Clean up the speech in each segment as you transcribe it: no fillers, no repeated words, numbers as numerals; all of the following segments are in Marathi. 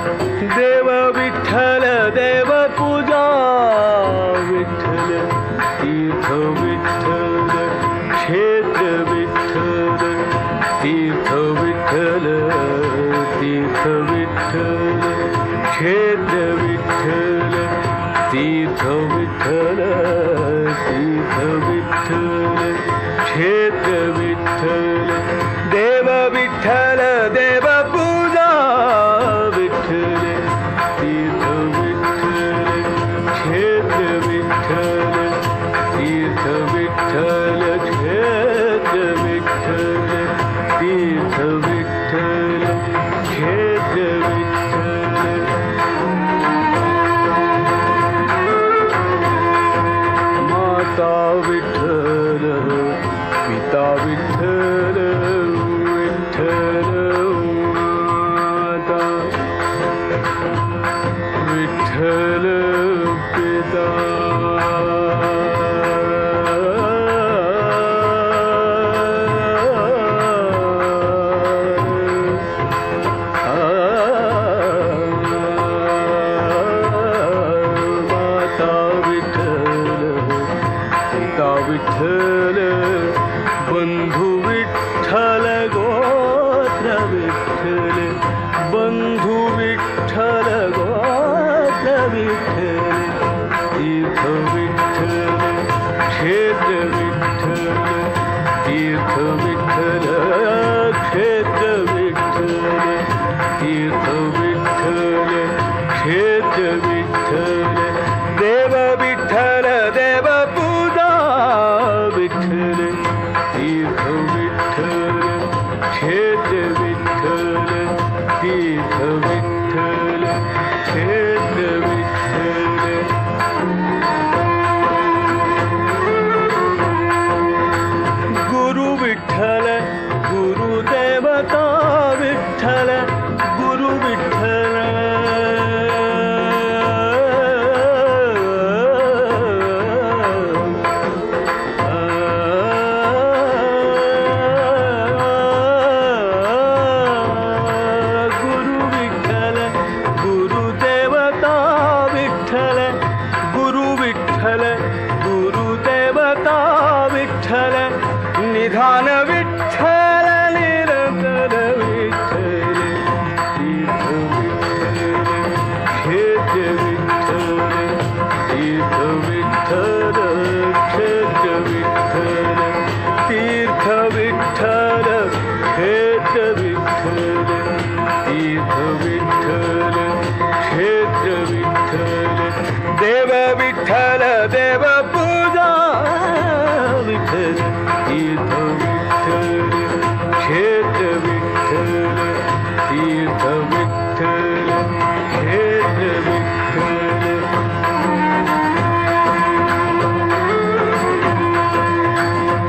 देव विठ्ठल देव पूजा विठ्ठल तीर्थ विठ्ठल क्षेत्र विठ्ठल तीर्थ विठ्ठल तीर्थ विठ्ठल क्षेत्र विठ्ठल तीर्थ विठ्ठल तीर्थ विठ्ठल क्षेत्र विठ्ठल देव विठ्ठल देव पूजा विठ्ठल तीर्थ विठ्ठल क्षेत्र विठ्ठल तीर्थ विठ्ठल क्षेत्र विठ्ठल तीर्थ विठ्ठल क्षेत्र विठ्ठल माता विठ्ठल पिता विठ्ठल विठ्ठल माता विठ्ठल पिता विठ्ठल बंधु विठ्ठल गोत्र विठ्ठल बंधु विठ्ठल गोत्र विठ्ठल तीर्थ विठ्ठल क्षेत्र विठ्ठल तीर्थ विठ्ठल क्षेत्र विठ्ठल तीर्थ विठ्ठल क्षेत्र विठ्ठल देव विठ्ठल देव पूजा विठ्ठल तीर्थ विठ्ठल क्षेत्र विठ्ठल तीर्थ विठ्ठल क्षेत्र विठ्ठल गुरु विठ्ठल गुरुदेवता विठ्ठल गुरु विठ्ठल गुरुदेवता विठ्ठल निधान विठ्ठल निरंतर विठ्ठल तीर्थ विठ्ठल क्षेत्र विठ्ठल तीर्थ विठ्ठल क्षेत्र विठ्ठल तीर्थ विठ्ठल क्षेत्र विठ्ठल तीर्थ विठ्ठल क्षेत्र विठ्ठल देव विठ्ठल देव पूजा विठ्ठल तीर्थ विठ्ठल क्षेत्र विठ्ठल तीर्थ विठ्ठल क्षेत्र विठ्ठल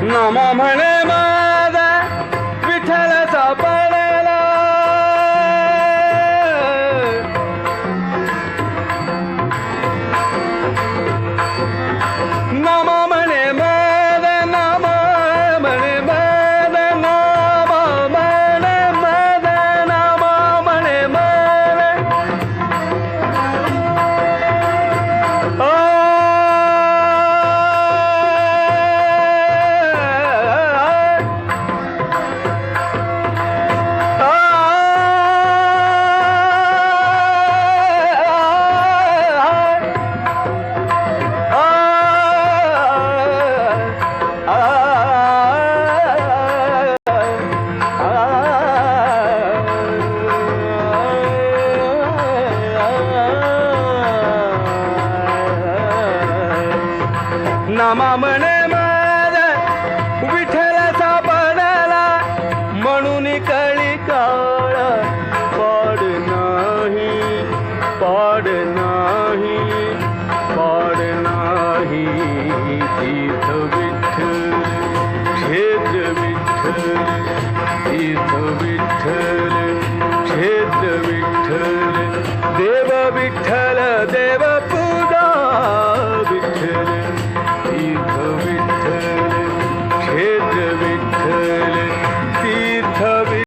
नाम म्हणे माझा विठ्ठलाचा पडला नाम म्हणे माझा नाम म्हणे माझा नाम म्हणे माझा नाम म्हणे माझा नामा म्हणे